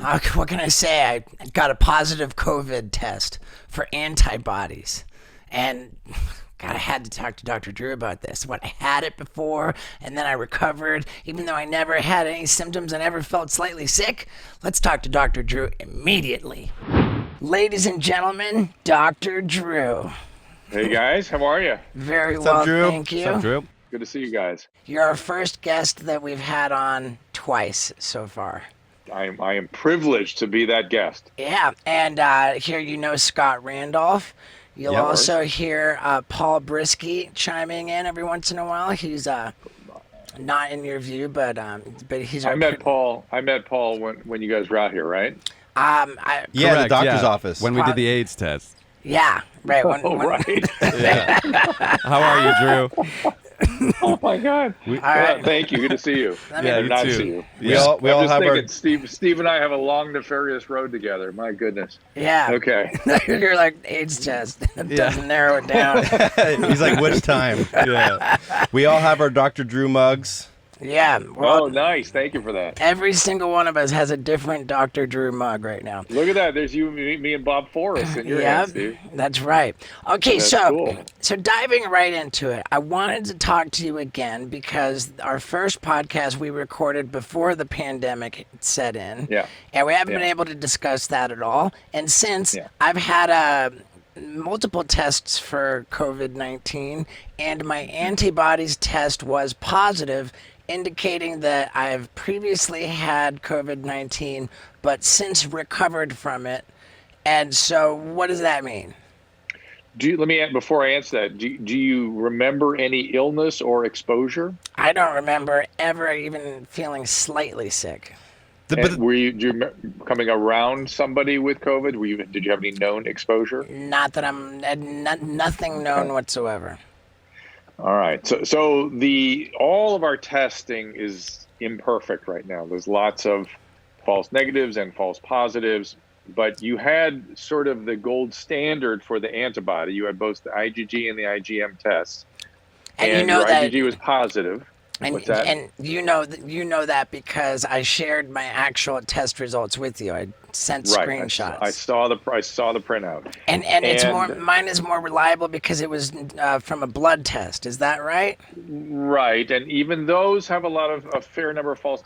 What can I say? I got a positive COVID test for antibodies. And God, I had to talk to Dr. Drew about this. What, I had it before, and then I recovered, even though I never had any symptoms and never felt slightly sick? Let's talk to Dr. Drew immediately. Ladies and gentlemen, Dr. Drew. Hey guys, how are you? Very What's up, well, Drew? thank you. What's up, Drew? Good to see you guys. You're our first guest that we've had on twice so far. I am privileged to be that guest. Yeah, and here you know Scott Randolph. You'll Yep. also hear Paul Brisky chiming in every once in a while. He's not in your view, but he's. I met Paul when you guys were out here, right? Yeah, Correct, the doctor's office. when we did the AIDS test. Yeah, right. Right. Yeah. How are you, Drew? Oh my God. All right. Thank you. Good to see you. Yeah, Or you not too. see you. We all I'm just have our. thinking, Steve and I have a long, nefarious road together. My goodness. Yeah. Okay. You're like AIDS test. It doesn't narrow it down. He's like, which time? Yeah. We all have our Dr. Drew mugs. Yeah. Well, Oh, nice. Thank you for that. every single one of us has a different Dr. Drew mug right now. Look at that. There's you, me, and Bob Forrest in your hand, Steve. That's right. Okay, That's so cool. so diving right into it, I wanted to talk to you again because our first podcast we recorded before the pandemic set in. Yeah. And we haven't been Yeah. able to discuss that at all. And since Yeah. I've had multiple tests for COVID-19 and my antibodies test was positive, indicating that I've previously had COVID-19 but since recovered from it. And so what does that mean? Before I answer that, do you remember any illness or exposure? I don't remember ever even feeling slightly sick. But And do you remember coming around somebody with COVID? Did you have any known exposure? Not that nothing known whatsoever. All right. So all of our testing is imperfect right now. There's lots of false negatives and false positives, but you had sort of the gold standard for the antibody. You had both the IgG and the IgM tests, And you know your that IgG was positive. What's that? and you know that because I shared my actual test results with you. I sent Right. screenshots. I saw the printout. And it's mine is more reliable because it was from a blood test. Is that right? Right, and even those have a fair number of false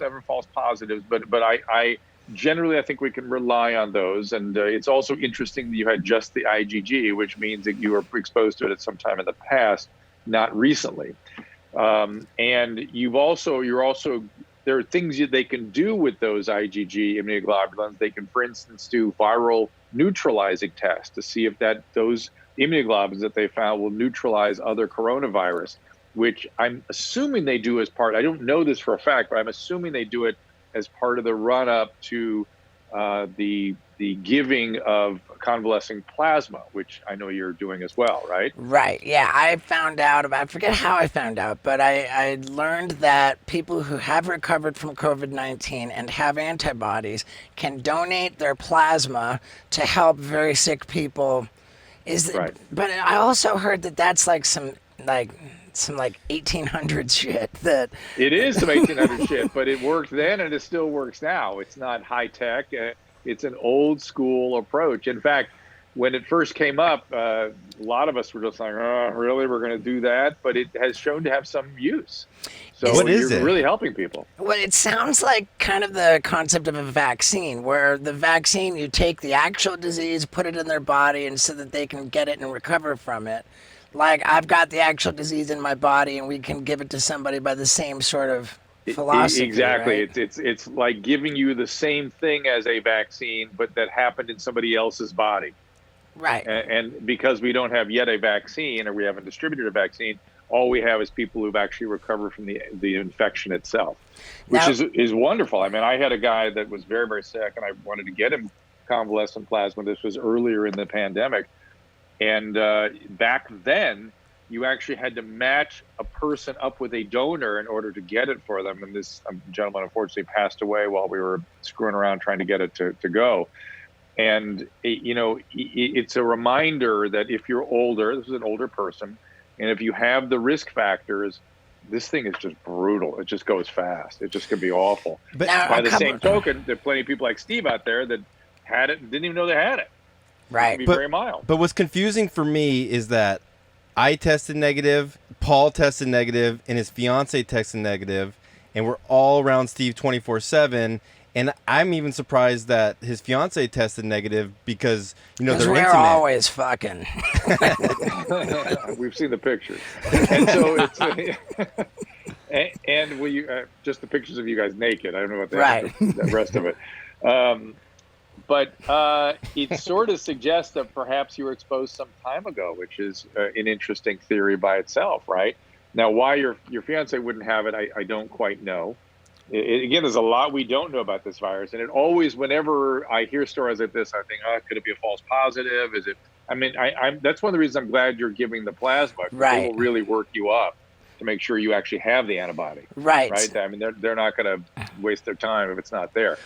positives, but I generally I think we can rely on those, and it's also interesting that you had just the IgG, which means that you were exposed to it at some time in the past, not recently, and there are things that they can do with those IgG immunoglobulins. They can, for instance, do viral neutralizing tests to see if those immunoglobulins that they found will neutralize other coronavirus, which I'm assuming they do as part. I don't know this for a fact, but I'm assuming they do it as part of the run-up to the giving of convalescing plasma, which I know you're doing as well, right? Right. Yeah, I forget how I found out, but I learned that people who have recovered from COVID-19 and have antibodies can donate their plasma to help very sick people. Right. But I also heard that that's like some 1800s shit that It is some 1800 shit, but it worked then and it still works now. It's not high tech. It's an old school approach. In fact, when it first came up, a lot of us were just like, oh, really? We're going to do that? But it has shown to have some use. So What is you're it? really helping people. Well, it sounds like kind of the concept of a vaccine, where the vaccine, you take the actual disease, put it in their body, and so that they can get it and recover from it. Like, I've got the actual disease in my body, and we can give it to somebody by the same sort of philosophy. Exactly. Right? It's like giving you the same thing as a vaccine, but that happened in somebody else's body. Right. And because we don't have yet a vaccine, or we haven't distributed a vaccine, all we have is people who've actually recovered from the infection itself, which is wonderful. I mean, I had a guy that was very, very sick, and I wanted to get him convalescent plasma. This was earlier in the pandemic. And back then, you actually had to match a person up with a donor in order to get it for them. And this gentleman, unfortunately, passed away while we were screwing around trying to get it to go. And, it's a reminder that if you're older, this is an older person, and if you have the risk factors, this thing is just brutal. It just goes fast. It just can be awful. But By the same token, there are plenty of people like Steve out there that had it and didn't even know they had it. Right. It can be very mild. But what's confusing for me is that I tested negative, Paul tested negative, and his fiance tested negative, and we're all around Steve 24/7. And I'm even surprised that his fiance tested negative because, they're we're intimate. always fucking. We've seen the pictures. And so it's and we just the pictures of you guys naked. I don't know about the rest of it. But it sort of suggests that perhaps you were exposed some time ago, which is an interesting theory by itself, right? Now, why your fiance wouldn't have it, I don't quite know. Again, there's a lot we don't know about this virus, and it always, whenever I hear stories like this, I think, could it be a false positive? Is it? I mean, that's one of the reasons I'm glad you're giving the plasma. Right. They will really work you up to make sure you actually have the antibody. Right. Right. I mean, they're not going to waste their time if it's not there.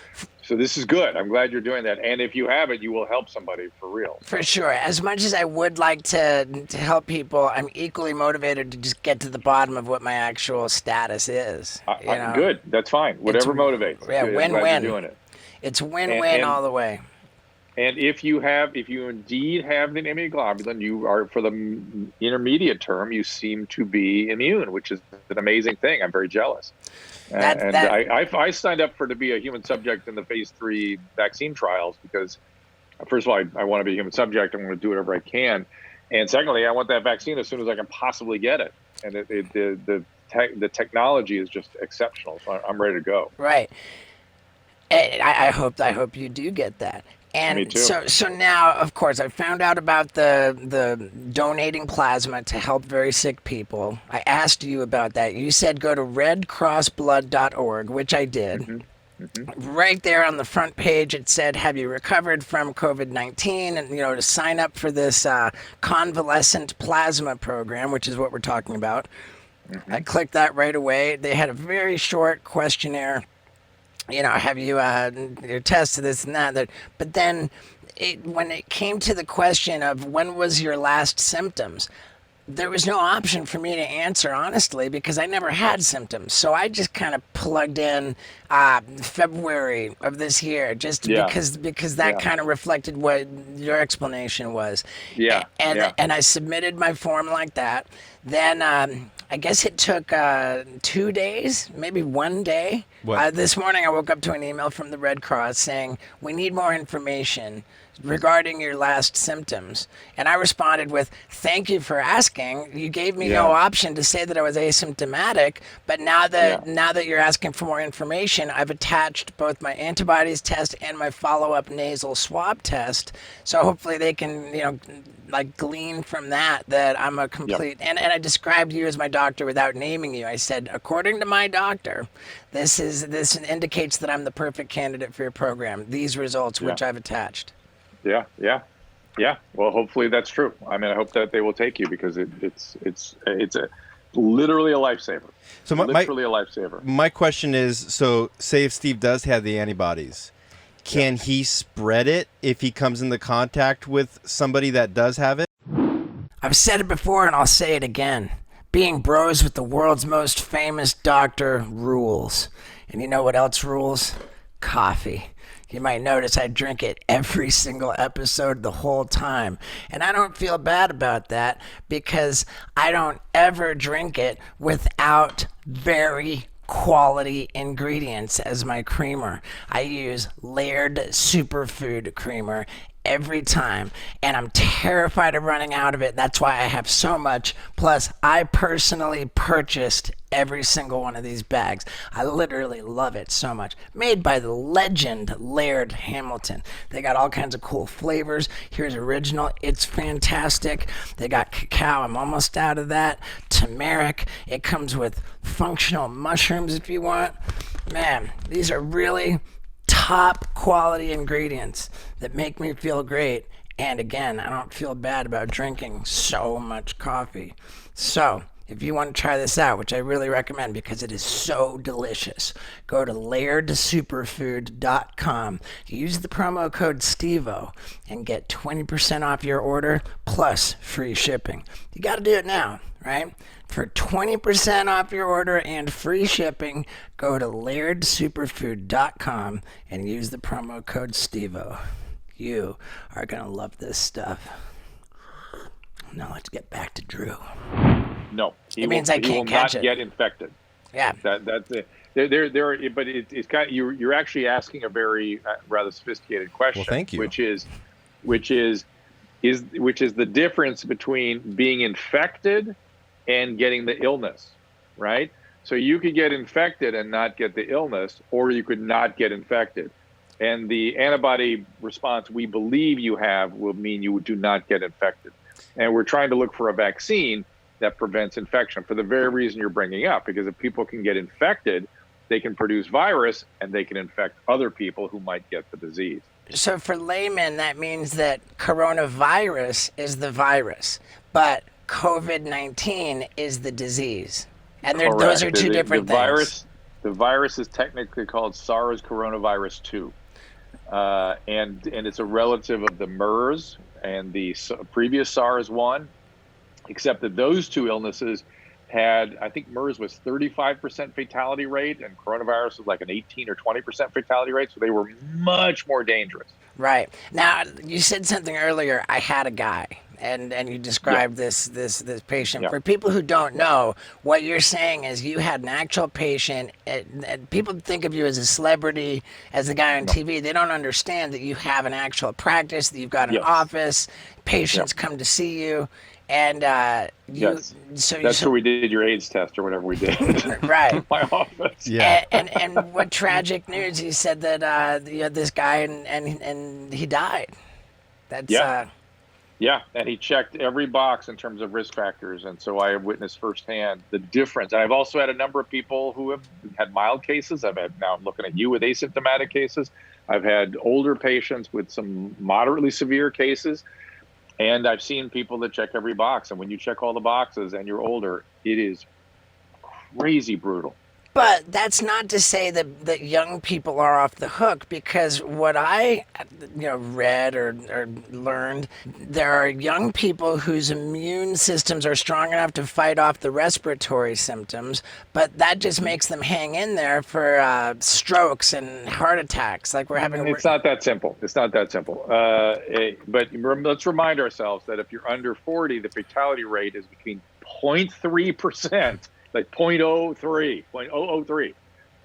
So this is good. I'm glad you're doing that. And if you have it, you will help somebody for real. For sure. As much as I would like to help people, I'm equally motivated to just get to the bottom of what my actual status is. Good. That's fine. Whatever motivates. Yeah, Good. win-win. I'm glad you're doing it. It's win-win all the way. And if you indeed have the immunoglobulin, you are, for the intermediate term, you seem to be immune, which is an amazing thing. I'm very jealous. I signed up to be a human subject in the phase 3 vaccine trials because, first of all, I want to be a human subject. I want to do whatever I can. And secondly, I want that vaccine as soon as I can possibly get it. And the technology is just exceptional. So I'm ready to go. Right. And I hope you do get that. And Me too. So now, of course, I found out about the donating plasma to help very sick people. I asked you about that. You said go to redcrossblood.org, which I did. Mm-hmm. Mm-hmm. Right there on the front page, it said, have you recovered from COVID-19? And, to sign up for this convalescent plasma program, which is what we're talking about. Mm-hmm. I clicked that right away. They had a very short questionnaire. Have you your test to this and that? But then when it came to the question of when was your last symptoms, there was no option for me to answer, honestly, because I never had symptoms. So I just kind of plugged in February of this year, because that kind of reflected what your explanation was. Yeah. And I submitted my form like that. Then I guess it took 2 days, maybe 1 day. This morning I woke up to an email from the Red Cross saying, we need more information regarding your last symptoms. And I responded with, thank you for asking. You gave me no option to say that I was asymptomatic, but now that you're asking for more information, I've attached both my antibodies test and my follow-up nasal swab test. So hopefully they can, glean from that I'm a complete, and I described you as my doctor without naming you. I said, according to my doctor, this indicates that I'm the perfect candidate for your program. These results, which I've attached. Yeah. Well, hopefully that's true. I mean, I hope that they will take you because it's literally a lifesaver. So literally a lifesaver. My question is, so say if Steve does have the antibodies, can he spread it if he comes into contact with somebody that does have it? I've said it before and I'll say it again. Being bros with the world's most famous doctor rules. And you know what else rules? Coffee. You might notice I drink it every single episode the whole time. And I don't feel bad about that because I don't ever drink it without very quality ingredients as my creamer. I use Laird Superfood creamer every time, and I'm terrified of running out of it. That's why I have so much. Plus, I personally purchased every single one of these bags. I literally love it so much. Made by the legend Laird Hamilton. They got all kinds of cool flavors. Here's original. It's fantastic. They got cacao. I'm almost out of that. Turmeric. It comes with functional mushrooms if you want. Man, these are really top quality ingredients that make me feel great. And again, I don't feel bad about drinking so much coffee. So if you want to try this out, which I really recommend because it is so delicious, go to lairdsuperfood.com. Use the promo code STEVO and get 20% off your order plus free shipping. You got to do it now, right? For 20% off your order and free shipping, go to lairdsuperfood.com and use the promo code STEVO. You are going to love this stuff. Now let's get back to Drew. No, It means I he can't will catch not it. get infected. Yeah. That's it. But it's kind of, you're actually asking a very rather sophisticated question. Well, thank you. Which is the difference between being infected and getting the illness, right? So you could get infected and not get the illness, or you could not get infected. And the antibody response we believe you have will mean you do not get infected. And we're trying to look for a vaccine that prevents infection for the very reason you're bringing up, because if people can get infected, they can produce virus and they can infect other people who might get the disease. So for laymen, that means that coronavirus is the virus, but COVID-19 is the disease. And those are two different things. The virus is technically called SARS coronavirus 2. And it's a relative of the MERS and the previous SARS 1, except that those two illnesses had, I think MERS was 35% fatality rate and coronavirus was like an 18 or 20% fatality rate. So they were much more dangerous. Right. Now, you said something earlier, I had a guy. And you described this patient. Yeah. For people who don't know, what you're saying is you had an actual patient. And people think of you as a celebrity, as the guy on TV. They don't understand that you have an actual practice, that you've got an office. Patients come to see you, and that's where we did your AIDS test or whatever we did. Right. In my office. Yeah. And what tragic news! He said that you had this guy and he died. That's Yeah, and he checked every box in terms of risk factors, and so I have witnessed firsthand the difference. And I've also had a number of people who have had mild cases. Now I'm looking at you with asymptomatic cases. I've had older patients with some moderately severe cases, and I've seen people that check every box. And when you check all the boxes and you're older, it is crazy brutal. But that's not to say that young people are off the hook, because what I read or learned, there are young people whose immune systems are strong enough to fight off the respiratory symptoms, but that just makes them hang in there for strokes and heart attacks like we're having. It's not that simple. It's not that simple. But let's remind ourselves that if you're under 40, the fatality rate is between 0.3%. Like 0.03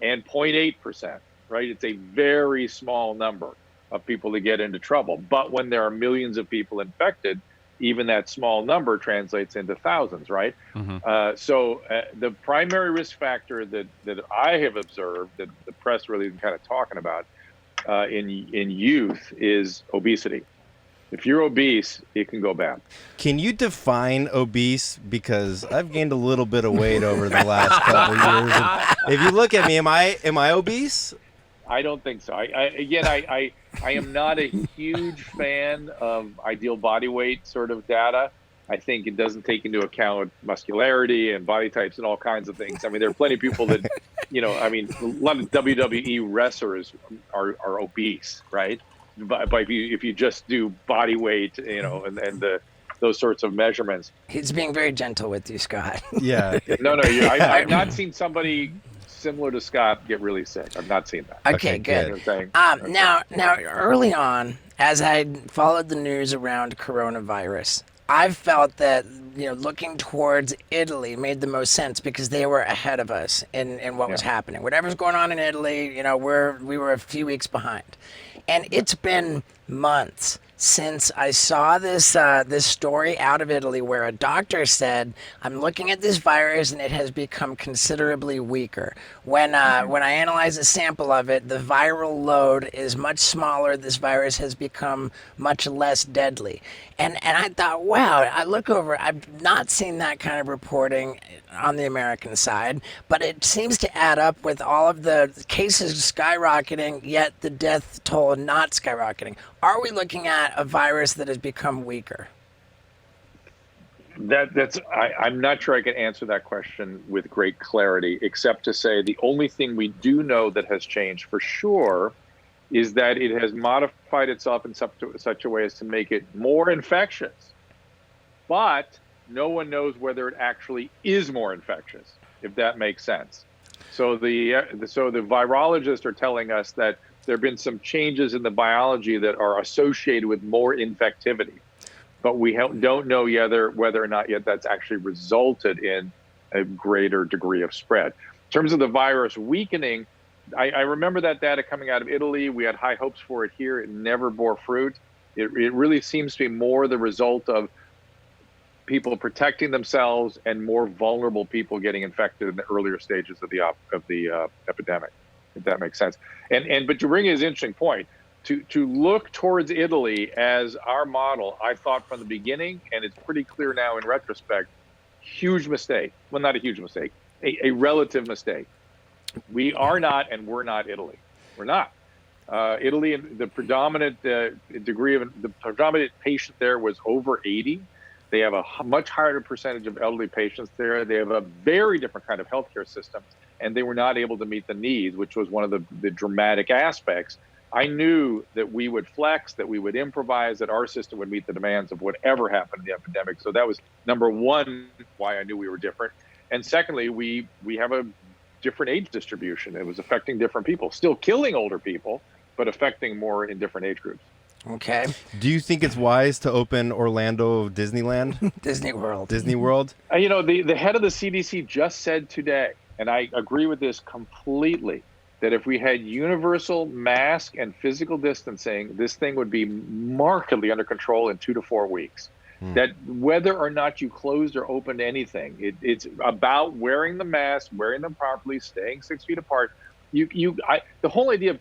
and 0.8%, right? It's a very small number of people that get into trouble. But when there are millions of people infected, even that small number translates into thousands, right? Mm-hmm. So the primary risk factor that I have observed, that the press really is kind of talking about in youth, is obesity. If you're obese, it can go bad. Can you define obese? Because I've gained a little bit of weight over the last couple of years. And if you look at me, am I obese? I don't think so. I am not a huge fan of ideal body weight sort of data. I think it doesn't take into account muscularity and body types and all kinds of things. I mean, there are plenty of people that, a lot of WWE wrestlers are obese, right? But if you just do body weight, and those sorts of measurements. He's being very gentle with you, Scott. Yeah. No. I've not seen somebody similar to Scott get really sick. I've not seen that. Okay, good. Now, early on, as I followed the news around coronavirus, I've felt that looking towards Italy made the most sense, because they were ahead of us in what was happening. Whatever's going on in Italy, we were a few weeks behind. And it's been months since I saw this story out of Italy where a doctor said, I'm looking at this virus and it has become considerably weaker. When I analyze a sample of it, the viral load is much smaller. This virus has become much less deadly. And I thought, wow, I look over, I've not seen that kind of reporting on the American side, but it seems to add up with all of the cases skyrocketing, yet the death toll not skyrocketing. Are we looking at a virus that has become weaker? I'm not sure I can answer that question with great clarity, except to say the only thing we do know that has changed for sure is that it has modified itself in such a way as to make it more infectious. But no one knows whether it actually is more infectious, if that makes sense. So the virologists are telling us that there have been some changes in the biology that are associated with more infectivity, but we don't know whether or not yet that's actually resulted in a greater degree of spread. In terms of the virus weakening, I remember that data coming out of Italy. We had high hopes for it here. It never bore fruit. It really seems to be more the result of people protecting themselves and more vulnerable people getting infected in the earlier stages of the epidemic, if that makes sense. But you bring in an interesting point. To look towards Italy as our model, I thought from the beginning, and it's pretty clear now in retrospect, huge mistake. Well, not a huge mistake, a relative mistake. We are not, and we're not Italy. We're not. Italy, the predominant patient there was over 80. They have a much higher percentage of elderly patients there. They have a very different kind of healthcare system, and they were not able to meet the needs, which was one of the dramatic aspects. I knew that we would flex, that we would improvise, that our system would meet the demands of whatever happened in the epidemic. So that was number one, why I knew we were different. And secondly, we have a different age distribution. It was affecting different people, still killing older people, but affecting more in different age groups. Okay. Do you think it's wise to open Orlando Disneyland? Disney World. Disney World? The head of the CDC just said today, and I agree with this completely, that if we had universal mask and physical distancing, this thing would be markedly under control in 2 to 4 weeks. That whether or not you closed or opened anything, it's about wearing the mask, wearing them properly, staying 6 feet apart. The whole idea of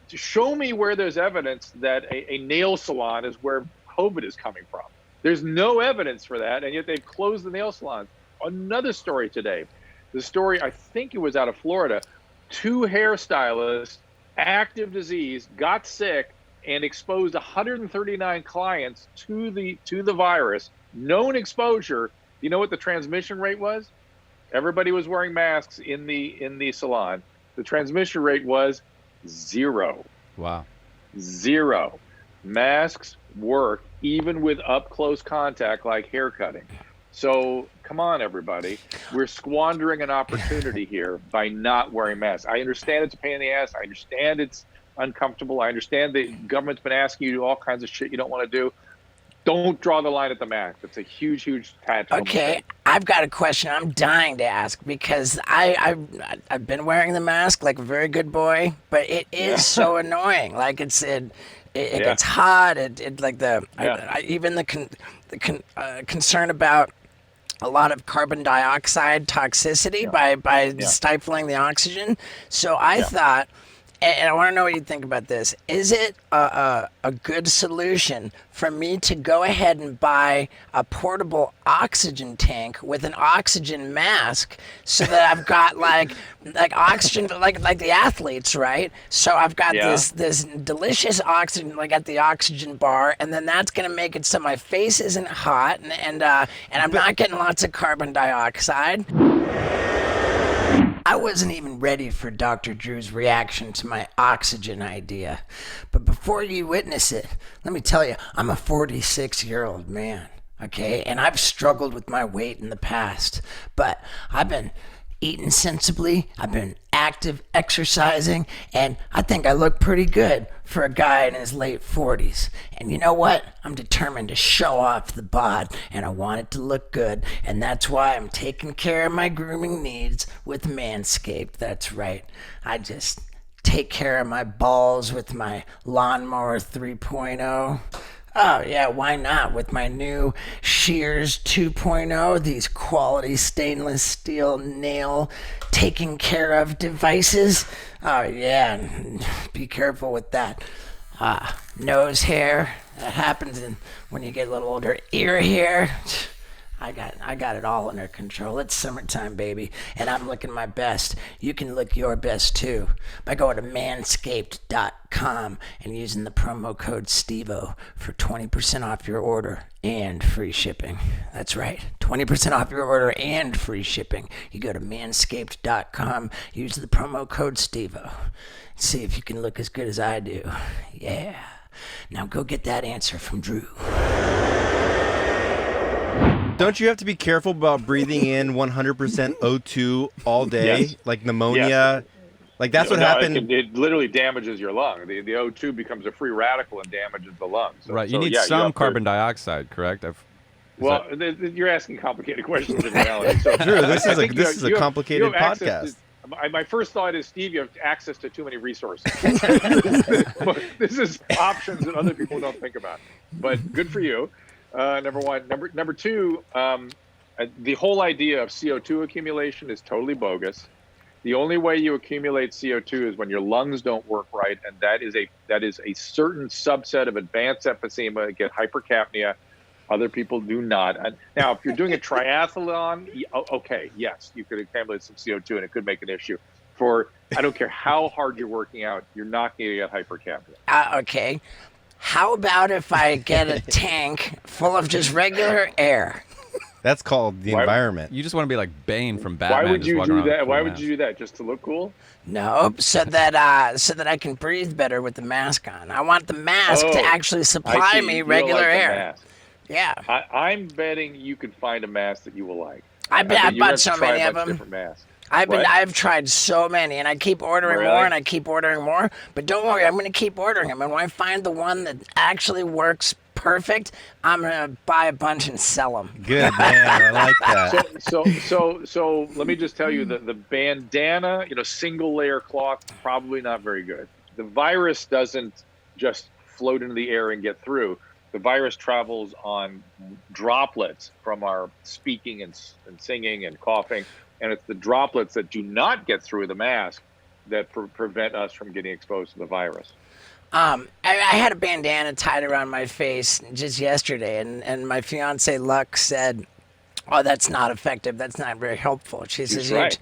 show me where there's evidence that a nail salon is where COVID is coming from. There's no evidence for that, and yet they've closed the nail salons. Another story today. The story, I think it was out of Florida. 2 hairstylists, active disease, got sick, and exposed 139 clients to the virus. Known exposure. You know what the transmission rate was? Everybody was wearing masks in the salon. The transmission rate was 0. Wow. 0. Masks work even with up close contact like hair cutting. So come on, everybody. We're squandering an opportunity here by not wearing masks. I understand it's a pain in the ass. I understand it's uncomfortable. I understand the government's been asking you to do all kinds of shit you don't want to do. Don't draw the line at the mask. It's a huge, huge tactical mistake. I've got a question I'm dying to ask because I've been wearing the mask like a very good boy, but it is so annoying. Like it gets hot. Even the concern about a lot of carbon dioxide toxicity by stifling the oxygen. So I thought, and I want to know what you think about this. Is it a good solution for me to go ahead and buy a portable oxygen tank with an oxygen mask so that I've got like oxygen, like the athletes, right? So I've got this delicious oxygen, like at the oxygen bar, and then that's gonna make it so my face isn't hot and I'm not getting lots of carbon dioxide. I wasn't even ready for Dr. Drew's reaction to my oxygen idea. But before you witness it, let me tell you, I'm a 46-year-old man, okay? And I've struggled with my weight in the past. But I've been eating sensibly, I've been active, exercising, and I think I look pretty good for a guy in his late 40s. And you know what? I'm determined to show off the bod, and I want it to look good, and that's why I'm taking care of my grooming needs with Manscaped. That's right. I just take care of my balls with my Lawnmower 3.0. Oh, yeah, why not? With my new Shears 2.0, these quality stainless steel nail taking care of devices. Oh, yeah, be careful with that. Nose hair, that happens when you get a little older. Ear hair, I got it all under control. It's summertime, baby, and I'm looking my best. You can look your best too by going to manscaped.com and using the promo code STEVO for 20% off your order and free shipping. That's right, 20% off your order and free shipping. You go to manscaped.com, use the promo code STEVO. See if you can look as good as I do. Yeah. Now go get that answer from Drew. Don't you have to be careful about breathing in 100% O2 all day, Yes. like pneumonia? Yes. Like that's what No, happened. it literally damages your lung. The O2 becomes a free radical and damages the lung. So, Right. You so need yeah, some have to- carbon dioxide, correct? Well, you're asking complicated questions in reality. So, Drew, this I is think a you have complicated access podcast. my first thought is, Steve, you have access to too many resources. But this is options that other people don't think about. But good for you. Number one. Number two, the whole idea of CO2 accumulation is totally bogus. The only way you accumulate CO2 is when your lungs don't work right, and that is a certain subset of advanced emphysema, get hypercapnia. Other people do not. And now, if you're doing a triathlon, okay, yes, you could accumulate some CO2 and it could make an issue. I don't care how hard you're working out, you're not going to get hypercapnia. Okay. How about if I get a tank full of just regular air? That's called the environment. You just want to be like Bane from Batman. Why would just you walking do around with a that? cool Why would mask. you do that? Just to look cool? Nope, so that I can breathe better with the mask on. I want the mask to actually I supply see. me You don't regular like the air. mask. Yeah. I'm betting you could find a mask that you will like. I've you're gonna bought have to so try a many of bunch them. different masks. I've What? tried so many, and I keep ordering Really? more, and I keep ordering more. But don't worry, I'm going to keep ordering them. And when I find the one that actually works perfect, I'm going to buy a bunch and sell them. Good, man. I like that. So let me just tell you that the bandana, single layer cloth, probably not very good. The virus doesn't just float into the air and get through. The virus travels on droplets from our speaking and singing and coughing, and it's the droplets that do not get through the mask that prevent us from getting exposed to the virus. I had a bandana tied around my face just yesterday, and my fiance Luck said, "Oh, that's not effective. That's not very helpful." She says, right.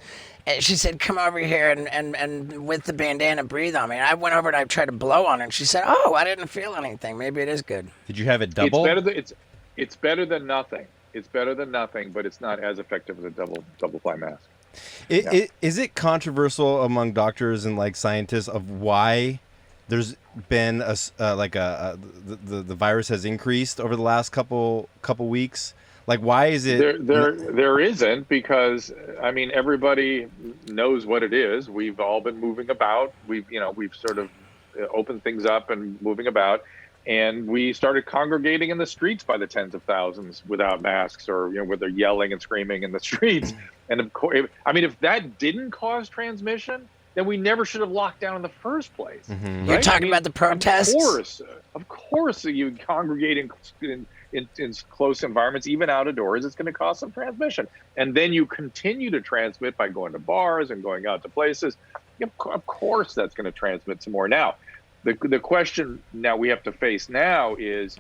She said, "Come over here and with the bandana, breathe on me." And I went over and I tried to blow on it, and she said, "Oh, I didn't feel anything. Maybe it is good." Did you have it double? It's better than nothing. It's better than nothing, but it's not as effective as a double ply mask. Is it controversial among doctors and like scientists of why there's been the virus has increased over the last couple weeks? Like, why is it? There isn't, because everybody knows what it is. We've all been moving about. We've sort of opened things up and moving about, and we started congregating in the streets by the tens of thousands without masks, or where they're yelling and screaming in the streets. And of course, if that didn't cause transmission, then we never should have locked down in the first place. Mm-hmm. You're Right? talking about the protests? Of course, you congregate in close environments, even out of doors, it's going to cause some transmission. And then you continue to transmit by going to bars and going out to places. Of course, that's going to transmit some more. Now, the question now we have to face now is,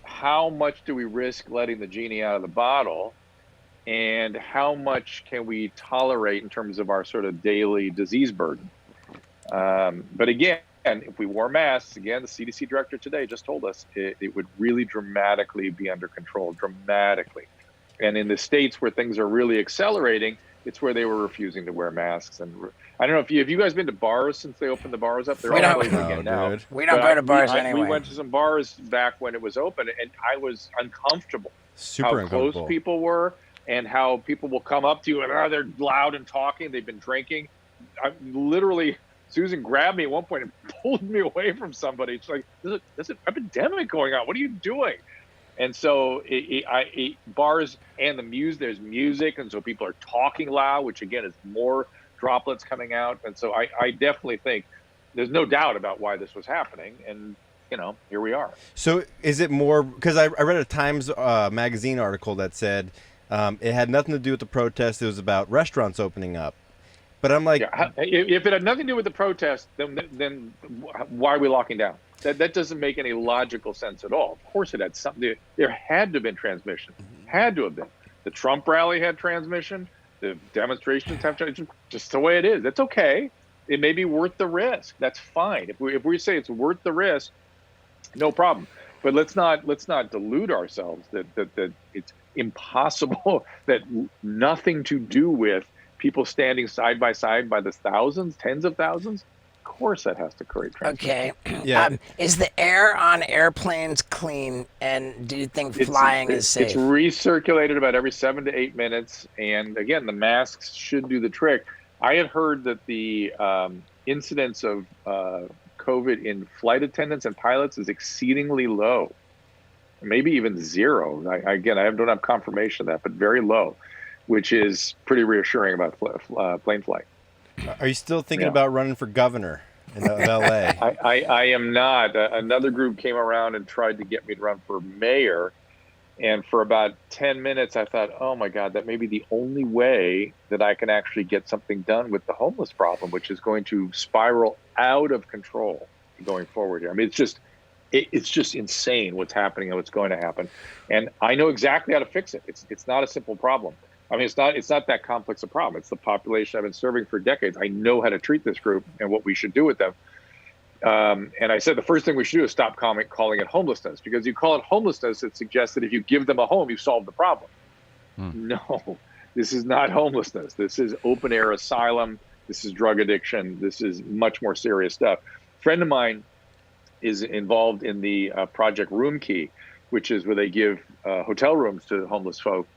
how much do we risk letting the genie out of the bottle? And how much can we tolerate in terms of our sort of daily disease burden? But again, if we wore masks, again, the CDC director today just told us it would really dramatically be under control, dramatically. And in the states where things are really accelerating, it's where they were refusing to wear masks. And I don't know if you guys been to bars since they opened the bars up. They're We all don't- closing again now. Dude. We don't But go to bars we anyway. went to some bars back when it was open, and I was uncomfortable. Super how uncomfortable. close people were, and how people will come up to you and they're loud and talking. They've been drinking. Literally, Susan grabbed me at one point and pulled me away from somebody. It's like, there's an epidemic going on. What are you doing? And so bars and there's music, and so people are talking loud, which again is more droplets coming out. And so I definitely think there's no doubt about why this was happening. And here we are. So is it more because I read a Times magazine article that said it had nothing to do with the protest. It was about restaurants opening up. But I'm like, if it had nothing to do with the protest, then why are we locking down? That doesn't make any logical sense at all. Of course it had something. There had to have been transmission. Had to have been. The Trump rally had transmission. The demonstrations have transmission. Just the way it is. That's okay. It may be worth the risk. That's fine. If we say it's worth the risk, no problem. But let's not delude ourselves that it's impossible, that nothing to do with people standing side by side by the thousands, tens of thousands. course that has to create transmission. Okay. Yeah. Is the air on airplanes clean? And do you think flying is safe? It's recirculated about every 7 to 8 minutes. And again, the masks should do the trick. I had heard that the incidence of COVID in flight attendants and pilots is exceedingly low, maybe even zero. I don't have confirmation of that, but very low, which is pretty reassuring about plane flight. Are you still thinking about running for governor in LA? I am not. Another group came around and tried to get me to run for mayor. And for about 10 minutes, I thought, oh my God, that may be the only way that I can actually get something done with the homeless problem, which is going to spiral out of control going forward here. I mean, it's just insane what's happening and what's going to happen. And I know exactly how to fix it. It's not a simple problem. I mean, it's not that complex a problem. It's the population I've been serving for decades. I know how to treat this group and what we should do with them. And I said the first thing we should do is stop calling it homelessness, because you call it homelessness, it suggests that if you give them a home, you solve the problem. No, this is not homelessness. This is open air asylum. This is drug addiction. This is much more serious stuff. A friend of mine is involved in the project Room Key, which is where they give hotel rooms to homeless folk.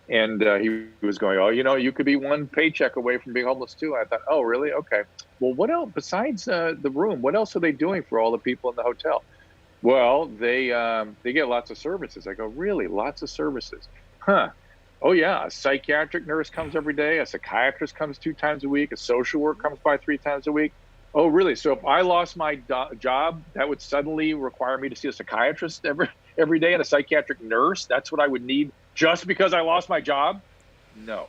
And he was going, oh, you could be one paycheck away from being homeless too. I thought, oh, really? Okay. Well, what else besides the room? What else are they doing for all the people in the hotel? Well, they get lots of services. I go, really? Lots of services? Huh. Oh, yeah. A psychiatric nurse comes every day. A psychiatrist comes 2 times a week. A social worker comes by 3 times a week. Oh, really? So if I lost my job, that would suddenly require me to see a psychiatrist every day and a psychiatric nurse? That's what I would need just because I lost my job? No.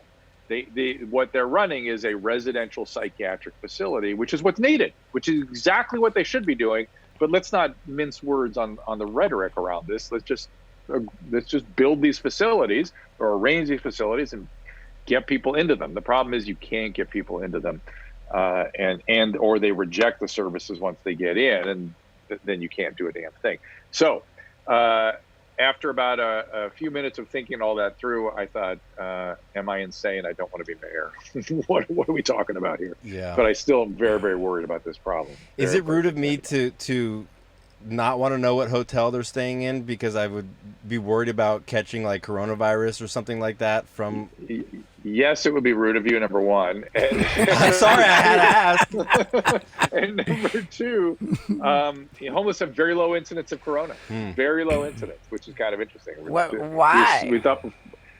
What they're running is a residential psychiatric facility, which is what's needed, which is exactly what they should be doing. But let's not mince words on the rhetoric around this. Let's just build these facilities or arrange these facilities and get people into them. The problem is you can't get people into them, or they reject the services once they get in, and then you can't do a damn thing. So after about a few minutes of thinking all that through, I thought, am I insane? I don't want to be mayor. What are we talking about here? Yeah. But I still am very, very worried about this problem. Is it rude of me to not want to know what hotel they're staying in because I would be worried about catching like coronavirus or something like that from? Yes, it would be rude of you, number one. I'm sorry, I had to ask. And number two, homeless have very low incidence of corona. Very low incidence, which is kind of interesting. Why?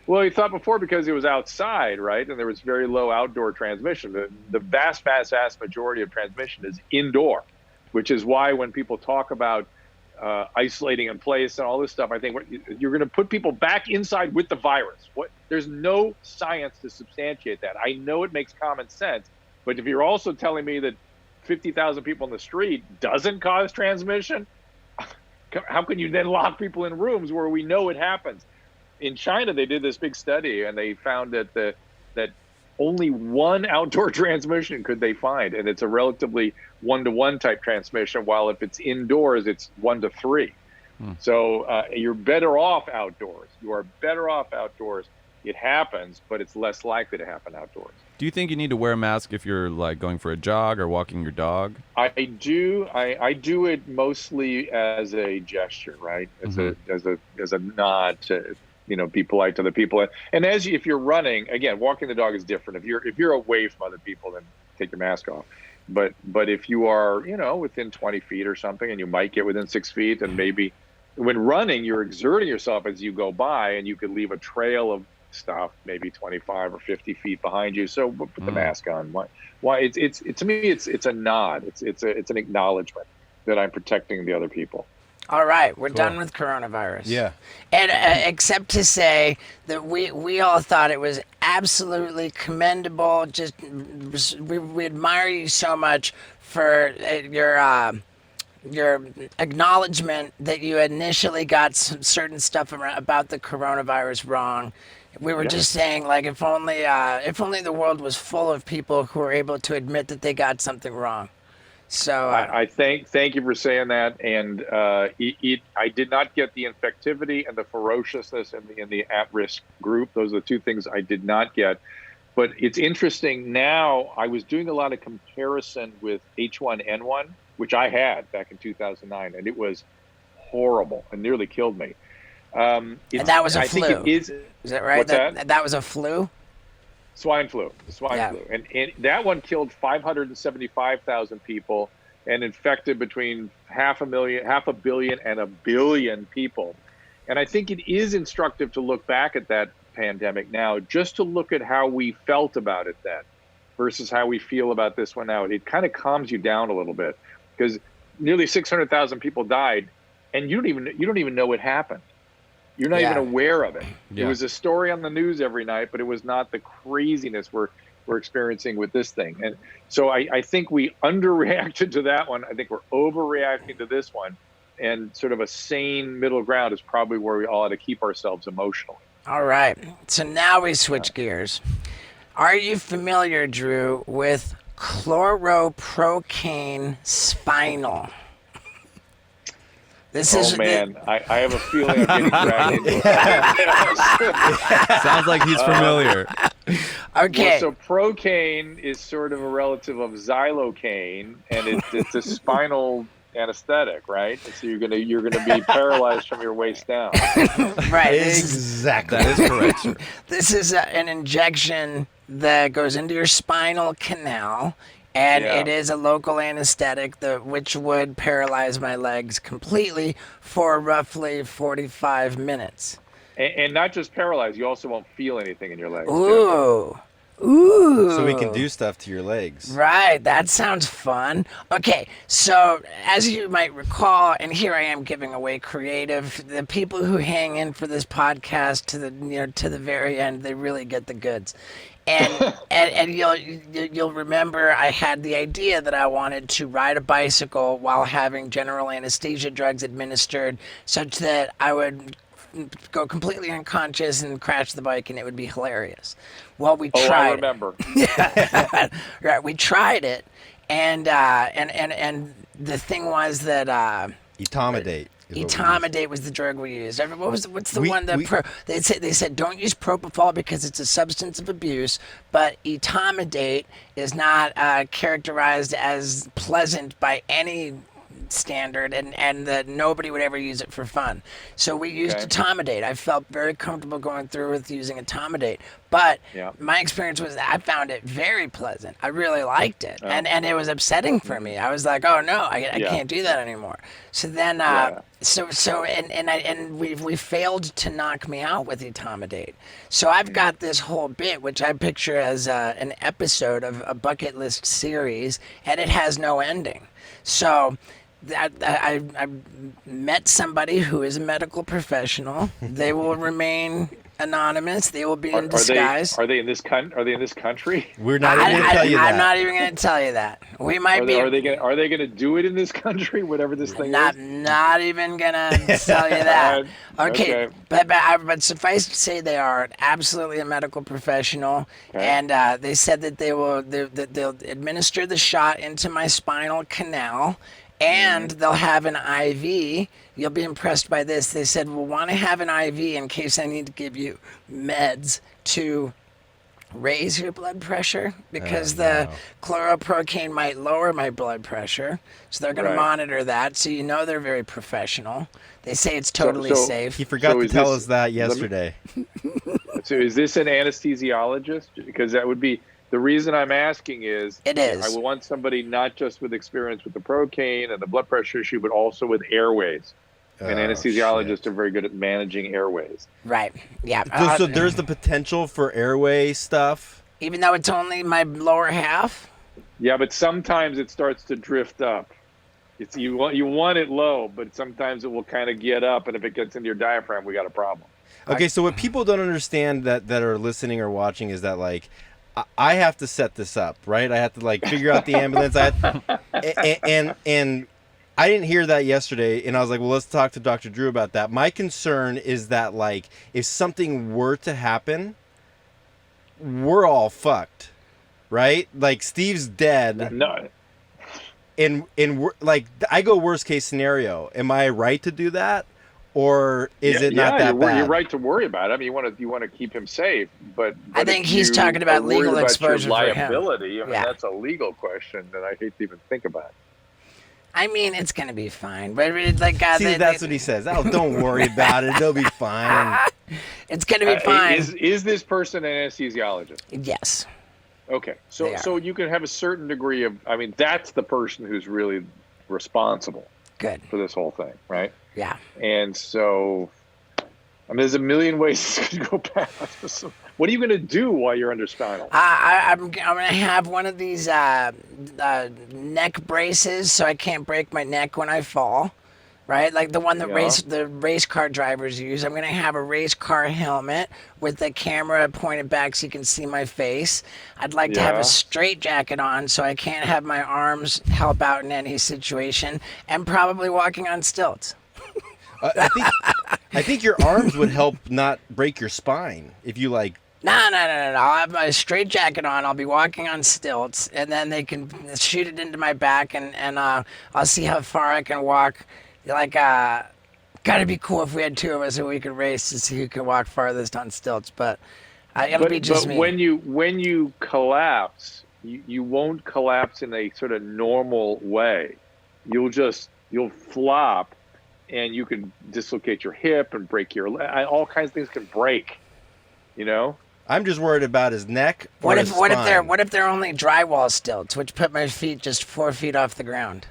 We thought before because it was outside, right? And there was very low outdoor transmission. The vast majority of transmission is indoor, which is why when people talk about isolating in place and all this stuff, I think you're going to put people back inside with the virus. There's no science to substantiate that. I know it makes common sense, but if you're also telling me that 50,000 people in the street doesn't cause transmission, how can you then lock people in rooms where we know it happens? In China, they did this big study and they found that only one outdoor transmission could they find, and it's a relatively 1-to-1 type transmission, while if it's indoors, it's 1 to 3. So you're better off outdoors. You are better off outdoors. It happens, but it's less likely to happen outdoors. Do you think you need to wear a mask if you're like going for a jog or walking your dog? I do. I do it mostly as a gesture, right? As a nod to be polite to other people. And if you're running, again, walking the dog is different. If you're away from other people, then take your mask off. But if you are, within 20 feet or something, and you might get within 6 feet, and maybe when running, you're exerting yourself as you go by, and you could leave a trail of stuff, maybe 25 or 50 feet behind you. So put the mask on. Why? It's to me, it's a nod. It's an acknowledgement that I'm protecting the other people. All right, we're done with coronavirus. Yeah. And except to say that we all thought it was absolutely commendable. Just we admire you so much for your acknowledgement that you initially got some certain stuff about the coronavirus wrong. We were just saying, like, if only the world was full of people who were able to admit that they got something wrong. So I thank you for saying that, and I did not get the infectivity and the ferociousness in the at-risk group. Those are the two things I did not get. But it's interesting now. I was doing a lot of comparison with H1N1, which I had back in 2009, and it was horrible and nearly killed me. And that was a I flu. think it is. Is that right? What's that? That was a flu? Swine flu. And that one killed 575,000 people and infected between half a billion, and 1 billion people. And I think it is instructive to look back at that pandemic now, just to look at how we felt about it then versus how we feel about this one now. It kind of calms you down a little bit, because nearly 600,000 people died, and you don't even know what happened. You're not even aware of it. Yeah. It was a story on the news every night, but it was not the craziness we're experiencing with this thing. And so I think we underreacted to that one. I think we're overreacting to this one. And sort of a sane middle ground is probably where we all ought to keep ourselves emotionally. All right. So now we switch gears. Are you familiar, Drew, with chloroprocaine spinal? I have a feeling I'm getting dragged into it. Sounds like he's familiar. Okay. Well, so procaine is sort of a relative of xylocaine, and it's a spinal anesthetic, right? So you're gonna be paralyzed from your waist down. Right. Exactly. That is correct, sir. This is an injection that goes into your spinal canal, and it is a local anesthetic which would paralyze my legs completely for roughly 45 minutes. And not just paralyzed, you also won't feel anything in your legs. Ooh. Ooh. So we can do stuff to your legs. Right, that sounds fun. Okay, so as you might recall, and here I am giving away creative, the people who hang in for this podcast to the very end, they really get the goods. And and you'll remember I had the idea that I wanted to ride a bicycle while having general anesthesia drugs administered, such that I would go completely unconscious and crash the bike, and it would be hilarious. Well, we tried. I remember. Yeah. Right, we tried it, and the thing was that Etomidate. Etomidate was the drug we used. What's the one that they said don't use propofol because it's a substance of abuse, but etomidate is not characterized as pleasant by any standard, and that nobody would ever use it for fun. So we used etomidate. I felt very comfortable going through with using etomidate, but my experience was I found it very pleasant. I really liked it, and it was upsetting for me. I was like, oh no, I can't do that anymore. So then we failed to knock me out with etomidate. So I've got this whole bit which I picture as an episode of a bucket list series, and it has no ending. So I met somebody who is a medical professional. They will remain anonymous. They will be in disguise. Are they in this country? We're not even going to tell you that. I'm not even going to tell you that. We might be. Are they going to do it in this country? Whatever this thing is. Not even going to tell you that. Okay. But suffice to say, they are absolutely a medical professional, and they said that they'll administer the shot into my spinal canal. And they'll have an IV. You'll be impressed by this. They said, we'll want to have an IV in case I need to give you meds to raise your blood pressure, because the chloroprocaine might lower my blood pressure. So they're going to monitor that. So they're very professional. They say it's totally safe. He forgot to tell us that yesterday. So is this an anesthesiologist? Because that would be... The reason I'm asking is, I would want somebody not just with experience with the procaine and the blood pressure issue, but also with airways. And anesthesiologists are very good at managing airways. Right. Yeah. So there's the potential for airway stuff? Even though it's only my lower half? Yeah, but sometimes it starts to drift up. You want it low, but sometimes it will kind of get up, and if it gets into your diaphragm, we got a problem. Okay, so what people don't understand that are listening or watching is that, like, I have to set this up, right? I have to figure out the ambulance. And I didn't hear that yesterday, and I was like, well, let's talk to Dr. Drew about that. My concern is that if something were to happen, we're all fucked, right? Steve's dead. No. And I go worst case scenario. Am I right to do that? or is it not that bad? You're right to worry about it. I mean, you want to keep him safe, but I think he's talking about legal exposure for him. Liability. I mean, that's a legal question that I hate to even think about. I mean, it's gonna be fine, but it's like God. See, that's what he says. Oh, don't worry about it. They'll be fine. It's gonna be fine. Is this person an anesthesiologist? Yes. Okay, so you can have a certain degree of. I mean, that's the person who's really responsible. Good. For this whole thing, right? Yeah. And so, I mean, there's a million ways this could go past. What are you going to do while you're under spinal? I'm going to have one of these neck braces so I can't break my neck when I fall, right? Like the one that the race car drivers use. I'm going to have a race car helmet with the camera pointed back so you can see my face. I'd like to have a straight jacket on so I can't have my arms help out in any situation, and probably walking on stilts. I think your arms would help not break your spine if you like. No. I'll have my straight jacket on. I'll be walking on stilts, and then they can shoot it into my back, and I'll see how far I can walk. Like, gotta be cool if we had two of us and we could race to see who could walk farthest on stilts. But it'll be just me. When you collapse, you won't collapse in a sort of normal way. You'll flop, and you can dislocate your hip and break your leg. All kinds of things can break. You know. I'm just worried about his neck. What if they're only drywall stilts, which put my feet just 4 feet off the ground?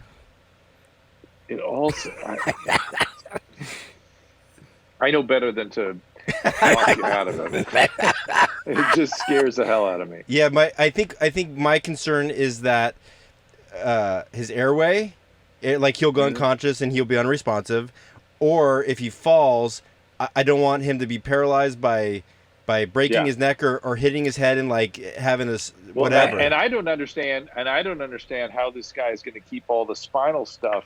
It also. I know better than to walk you out of it. It just scares the hell out of me. Yeah, I think my concern is that his airway, like he'll go unconscious and he'll be unresponsive, or if he falls, I don't want him to be paralyzed by breaking his neck or hitting his head and like having this whatever. And I don't understand how this guy is going to keep all the spinal stuff.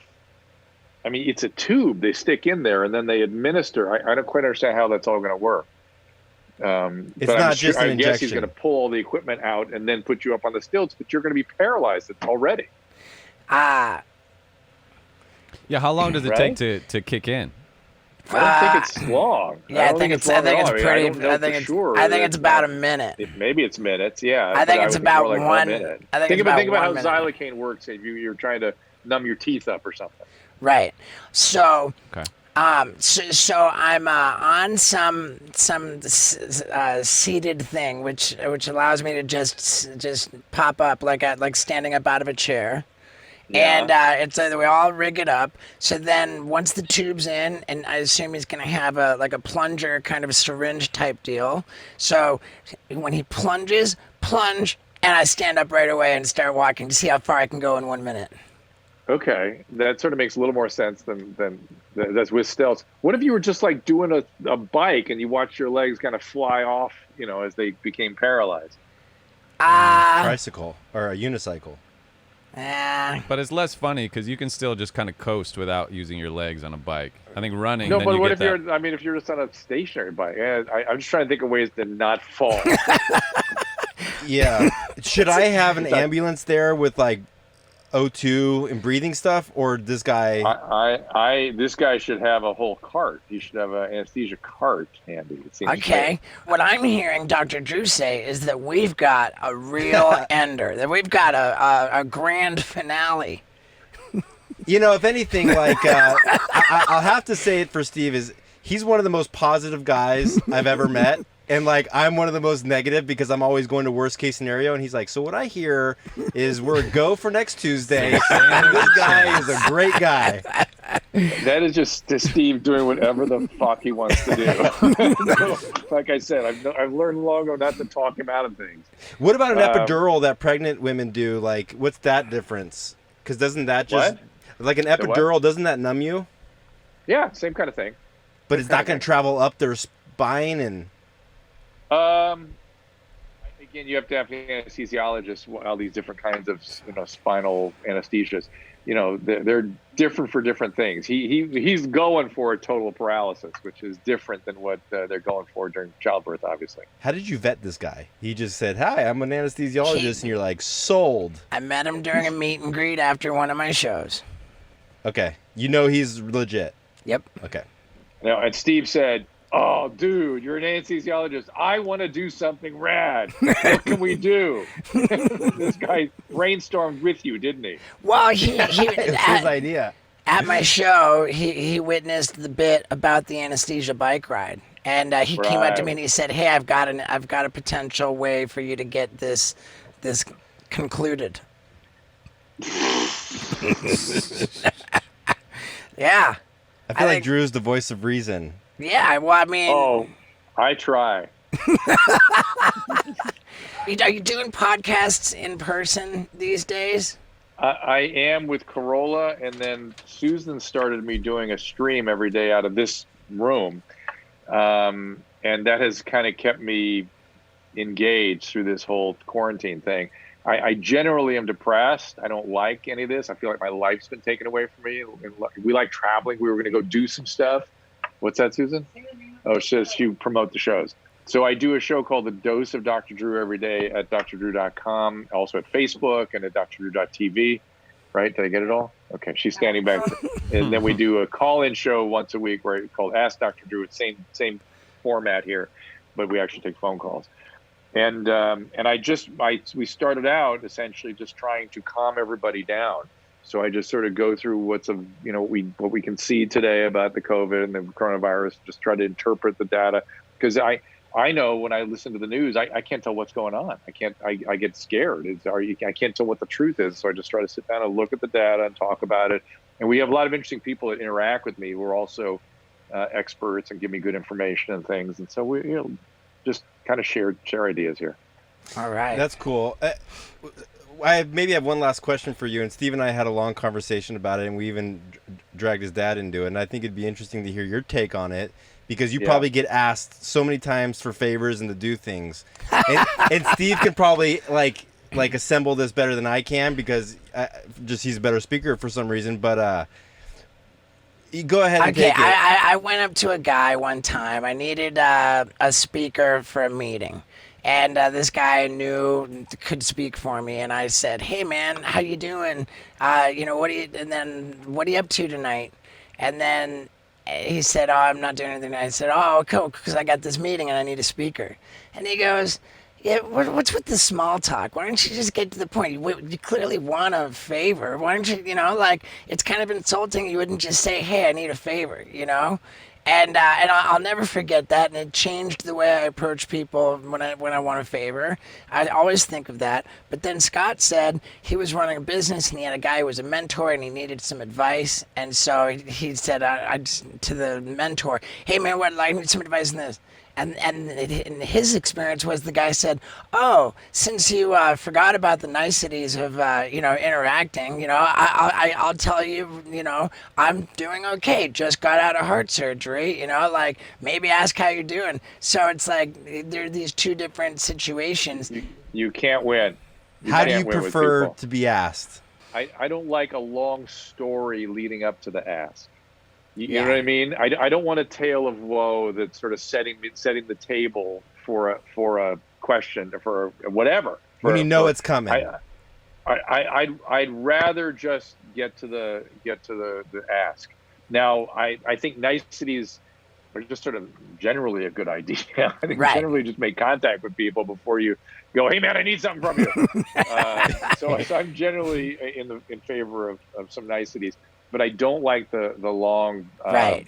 I mean, it's a tube they stick in there and then they administer. I don't quite understand how that's all going to work. It's not just an injection. I guess he's going to pull all the equipment out and then put you up on the stilts, but you're going to be paralyzed already. Yeah, how long does it take to kick in? I don't think it's long. Yeah, I think it's about a minute. Maybe it's minutes. Yeah, I think it's about 1 minute. Think about how xylocaine works if you're trying to numb your teeth up or something. Right. So. Okay. So I'm on some seated thing, which allows me to just pop up like standing up out of a chair. Yeah. And we all rig it up. So then once the tube's in, and I assume he's going to have a plunger kind of syringe type deal. So when he plunge, and I stand up right away and start walking to see how far I can go in 1 minute. Okay, that sort of makes a little more sense than that's with stilts. What if you were just like doing a bike and you watch your legs kind of fly off, as they became paralyzed? Tricycle or a unicycle. But it's less funny because you can still just kind of coast without using your legs on a bike. I think running. No, but what if you're? I mean, if you're just on a stationary bike, I'm just trying to think of ways to not fall. Yeah. Should I have an ambulance there with like O2 and breathing stuff, or this guy? This guy should have a whole cart. He should have an anesthesia cart handy. It seems okay. What I'm hearing Dr. Drew say is that we've got a real ender. That we've got a grand finale. If anything, like I'll have to say it for Steve is he's one of the most positive guys I've ever met. And like I'm one of the most negative because I'm always going to worst case scenario. And he's like, so what I hear is we're a go for next Tuesday. And this guy is a great guy. That is just Steve doing whatever the fuck he wants to do. Like I said, I've learned long ago not to talk him out of things. What about an epidural that pregnant women do? Like, what's that difference? Because doesn't that just like an epidural? Doesn't that numb you? Yeah, same kind of thing. But it's not going to travel up their spine and. Again, you have to have anesthesiologists. All these different kinds of spinal anesthesias. They're different for different things. He's going for a total paralysis, which is different than what they're going for during childbirth, obviously. How did you vet this guy? He just said, "Hi, I'm an anesthesiologist," and you're like, "Sold." I met him during a meet and greet after one of my shows. Okay, he's legit. Yep. Okay. Now, and Steve said, "Oh, dude, you're an anesthesiologist. I want to do something rad. What can we do?" This guy brainstormed with you, didn't he? Well, It's his idea. at my show, he witnessed the bit about the anesthesia bike ride, and he came up to me and he said, "Hey, I've got a potential way for you to get this concluded." Yeah. I feel like Drew's the voice of reason. Yeah, well, I mean... Oh, I try. Are you doing podcasts in person these days? I am with Corolla, and then Susan started me doing a stream every day out of this room. And that has kind of kept me engaged through this whole quarantine thing. I generally am depressed. I don't like any of this. I feel like my life's been taken away from me. We like traveling. We were going to go do some stuff. What's that, Susan? Oh, she promote the shows. So I do a show called The Dose of Dr. Drew every day at drdrew.com, also at Facebook and at drdrew.tv. Right? Did I get it all? Okay, she's standing back. And then we do a call-in show once a week where it's called Ask Dr. Drew. It's same format here, but we actually take phone calls. And we started out essentially just trying to calm everybody down. So I just sort of go through what we can see today about the COVID and the coronavirus, just try to interpret the data. Because I know when I listen to the news, I can't tell what's going on. I get scared. I can't tell what the truth is. So I just try to sit down and look at the data and talk about it. And we have a lot of interesting people that interact with me who are also experts and give me good information and things. And so we just kind of share ideas here. All right. That's cool. I maybe have one last question for you. And Steve and I had a long conversation about it, and we even dragged his dad into it. And I think it'd be interesting to hear your take on it, because you probably get asked so many times for favors and to do things. And Steve could probably like assemble this better than I can, because he's a better speaker for some reason. But you go ahead and take it. I went up to a guy one time. I needed a speaker for a meeting. And this guy I knew could speak for me, and I said, "Hey man, how you doing? What are you up to tonight?" And then he said, "Oh, I'm not doing anything." I said, "Oh, cool, because I got this meeting and I need a speaker." And he goes, "Yeah, what's with the small talk? Why don't you just get to the point? You clearly want a favor. Why don't you, it's kind of insulting. You wouldn't just say, 'Hey, I need a favor,' And I'll never forget that, and it changed the way I approach people when I want a favor. I always think of that. But then Scott said he was running a business, and he had a guy who was a mentor, and he needed some advice. And so he said to the mentor, "Hey man, I need some advice on this." And his experience was the guy said, "Oh, since you forgot about the niceties of interacting, I'll tell you, I'm doing okay. Just got out of heart surgery. Maybe ask how you're doing." So it's like there are these two different situations. You can't win. How do you prefer to be asked? I don't like a long story leading up to the ask. You know what I mean? I don't want a tale of woe that's sort of setting the table for a question or for whatever. When you know it's coming. I'd rather just get to the ask. Now I think niceties are just sort of generally a good idea. I think generally just make contact with people before you go, "Hey man, I need something from you." So I'm generally in favor of some niceties. But I don't like the long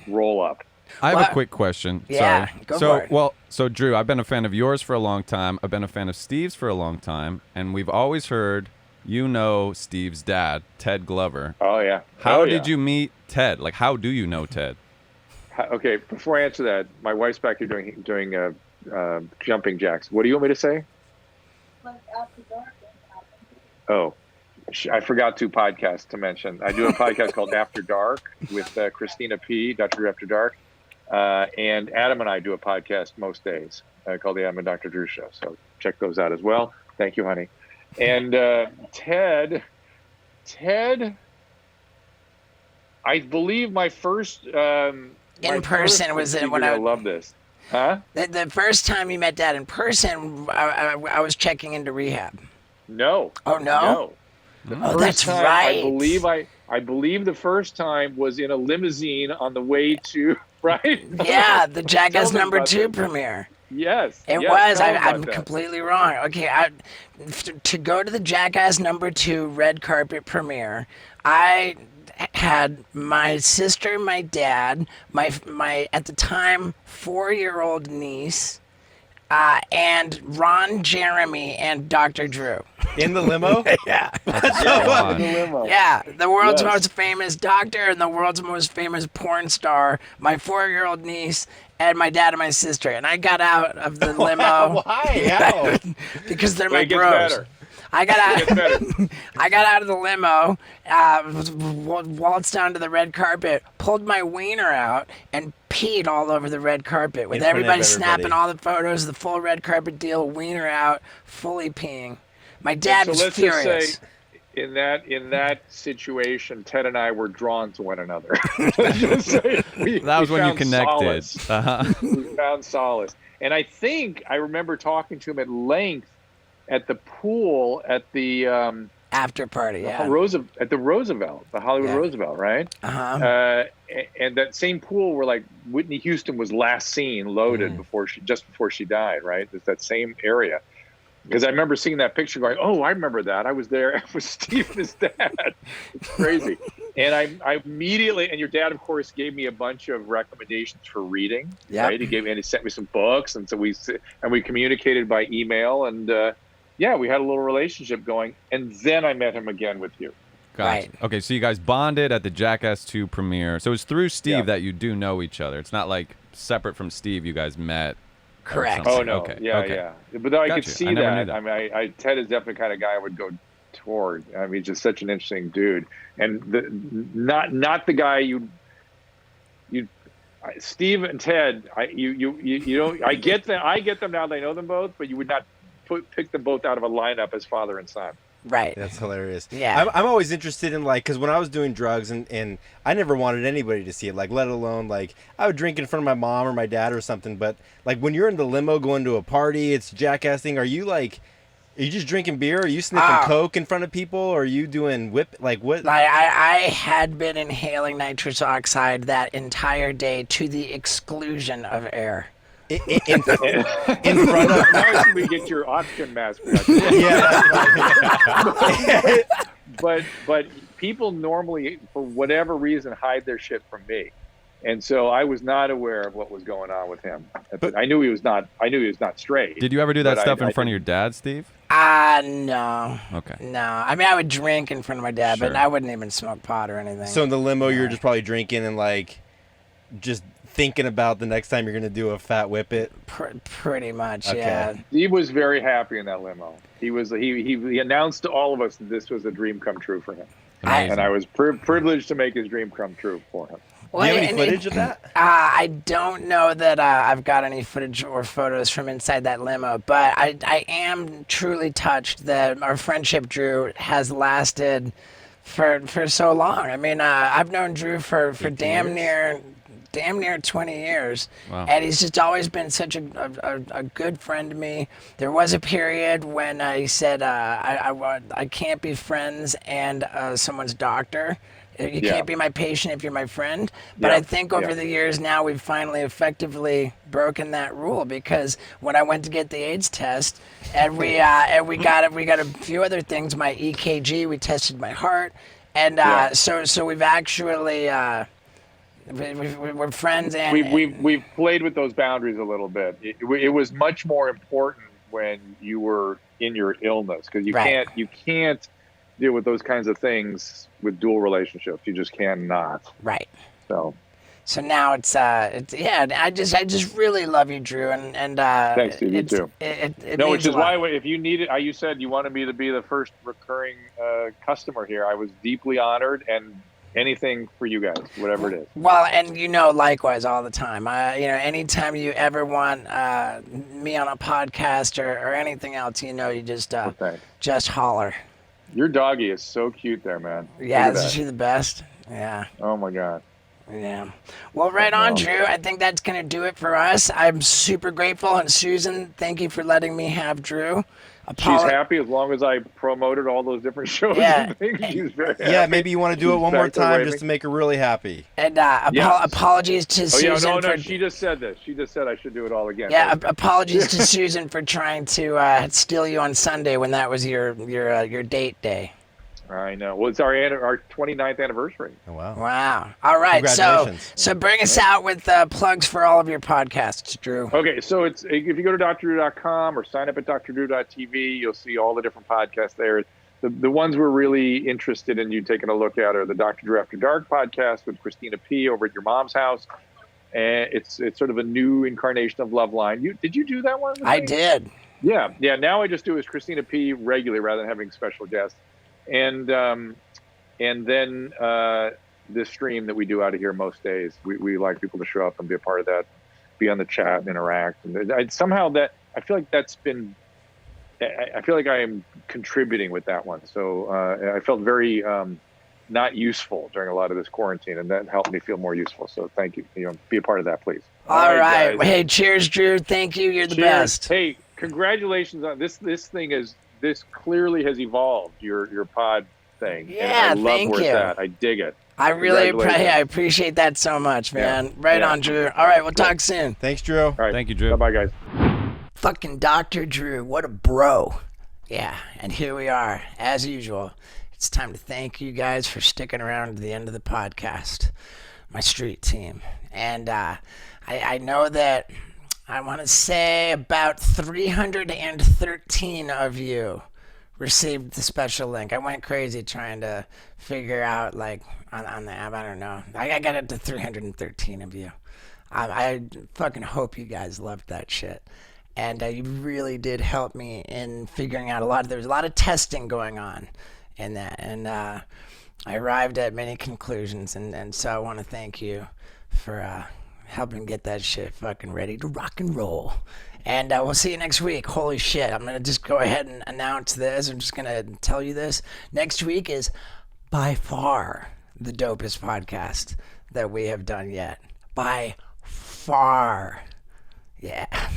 roll up. I have a quick question. Yeah, Sorry. go for it. So Drew, I've been a fan of yours for a long time. I've been a fan of Steve's for a long time, and we've always heard Steve's dad, Ted Glover. Oh yeah. How did you meet Ted? Like, how do you know Ted? Okay, before I answer that, my wife's back here doing jumping jacks. What do you want me to say? Like after dark. Oh. I forgot 2 podcasts to mention. I do a podcast called After Dark with Christina P., Dr. Drew After Dark. And Adam and I do a podcast most days called the Adam and Dr. Drew Show. So check those out as well. Thank you, honey. And Ted, I believe my first... in person was it when I love this. Huh? The first time you met Dad in person, I was checking into rehab. No. Oh, no? Oh, that's right. I believe the first time was in a limousine on the way to right? Yeah, the Jackass Tell me about #2 that. premiere. Yes. It yes, was. tell me I'm about that. completely wrong. Okay, to go to the Jackass #2 red carpet premiere, I had my sister, my dad, my at the time 4-year-old niece, and Ron Jeremy and Dr. Drew. In the limo? Yeah. Yeah, in the limo. Yeah, the world's Yes. most famous doctor and the world's most famous porn star, my 4-year-old niece, and my dad and my sister. And I got out of the limo. Why? How? Because they're But my it gets bros. better. I got It gets out. better. I got out of the limo, waltzed down to the red carpet, pulled my wiener out, and peed all over the red carpet with In front of everybody everybody. snapping all the photos, the full red carpet deal, wiener out, fully peeing. My dad So was let's furious. just say, in that situation, Ted and I were drawn to one another. Let's just say That was we when you found connected. solace. Uh-huh. We found solace, and I think I remember talking to him at length at the pool at the After party, yeah. at the Roosevelt, the Hollywood Yeah. Roosevelt, right? Uh-huh. And that same pool where like Whitney Houston was last seen loaded before she died, right? It's that same area. Because I remember seeing that picture going, oh, I remember that. I was there with Steve and his dad. It's crazy. And I immediately, and your dad, of course, gave me a bunch of recommendations for reading. Yep. Right? He sent me some books. And so we communicated by email. And yeah, we had a little relationship going. And then I met him again with you. Gotcha. Right. Okay, so you guys bonded at the Jackass 2 premiere. So it's through Steve Yeah. that you do know each other. It's not like separate from Steve you guys met. or Correct. something. Oh, no. Okay. Yeah, okay. yeah. But I could Gotcha. see I never that. knew that. I mean, Ted is definitely the kind of guy I would go toward. I mean, just such an interesting dude. And not the guy Steve and Ted, you don't. I get them now. They know them both, but you would not pick them both out of a lineup as father and son. Right. That's hilarious. Yeah. I'm always interested in, like, because when I was doing drugs and I never wanted anybody to see it, like, let alone, like, I would drink in front of my mom or my dad or something. But, like, when you're in the limo going to a party, it's jackassing. Are you, like, are you just drinking beer? Are you sniffing coke in front of people? Or are you doing whip? Like, what? I had been inhaling nitrous oxide that entire day to the exclusion of air. In front of. Now should we get your oxygen mask? Yeah. But people normally, for whatever reason, hide their shit from me, and so I was not aware of what was going on with him. But- I knew he was not. I knew he was not straight. Did you ever do that But stuff I in front of your dad, Steve? No. Okay. No. I mean, I would drink in front of my dad, but Sure. I wouldn't even smoke pot or anything. So in the limo, you're just probably drinking and, like, just thinking about the next time you're going to do a fat whip it. Pretty much, Okay. yeah. He was very happy in that limo. He announced to all of us that this was a dream come true for him, Amazing. and I was privileged to make his dream come true for him. Do you have any and footage of that? I don't know that I've got any footage or photos from inside that limo, but I am truly touched that our friendship, Drew, has lasted for so long. I mean, I've known Drew for damn near 20 years. Wow. And he's just always been such a good friend to me. There was a period when he said, I can't be friends and someone's doctor. You Yeah. can't be my patient if you're my friend. But Yeah. I think over the years now we've finally effectively broken that rule, because when I went to get the AIDS test and we got a few other things, my EKG, we tested my heart, and so we've actually we're friends, and We've played with those boundaries a little bit. It was much more important when you were in your illness, because you Right. can't deal with those kinds of things with dual relationships. You just cannot. right. So now it's yeah. I just really love you, Drew, and Thanks, dude. You it's- too. It no, means which is a lot. why if you needed, you said you wanted me to be the first recurring customer here. I was deeply honored, and anything for you guys, whatever it is. Well, and likewise all the time. Anytime you ever want me on a podcast or anything else, you Thanks. just holler. Your doggy is so cute there, man. Yeah, Look at isn't she the best? Yeah, that. Oh my God. yeah. Well, right on, Well. Drew. I think that's gonna do it for us. I'm super grateful, and Susan, thank you for letting me have Drew She's happy as long as I promoted all those different shows and things. She's very happy. Yeah, maybe you want to do it one more time raving. just to make her really happy. And apologies to Susan for... She just said this. She just said I should do it all again. Yeah, apologies to Susan for trying to steal you on Sunday when that was your date day. I know. Well, it's our 29th anniversary. Oh, wow. Wow. All right. So bring us out with plugs for all of your podcasts, Drew. Okay. So if you go to drdrew.com or sign up at drdrew.tv, you'll see all the different podcasts there. The ones we're really interested in you taking a look at are the Dr. Drew After Dark podcast with Christina P. over at your mom's house. And it's sort of a new incarnation of Loveline. Did you do that one? I did. Yeah. Now I just do it as Christina P. regularly rather than having special guests. And then this stream that we do out of here most days, we like people to show up and be a part of that, be on the chat and interact. And I feel like that's been, I feel like I am contributing with that one. So I felt very not useful during a lot of this quarantine, and that helped me feel more useful. So thank you. Be a part of that, please. All right. Hey, cheers, Drew. Thank you. You're the best. Hey, congratulations on this. This clearly has evolved, your pod thing. Yeah, and I love where it's at. I dig it. I really appreciate that so much, man. Yeah. Right on, Drew. All right, we'll talk soon. Thanks, Drew. All right. Thank you, Drew. Bye-bye, guys. Fucking Dr. Drew, what a bro. Yeah, and here we are, as usual. It's time to thank you guys for sticking around to the end of the podcast, my street team. And I know that I want to say about 313 of you received the special link. I went crazy trying to figure out, like, on the app. I don't know. I got it to 313 of you. I fucking hope you guys loved that shit. And you really did help me in figuring out there was a lot of testing going on in that. And I arrived at many conclusions. And so I want to thank you for helping get that shit fucking ready to rock and roll. And we'll see you next week. Holy shit. I'm going to just go ahead and announce this. I'm just going to tell you this. Next week is by far the dopest podcast that we have done yet. By far. Yeah.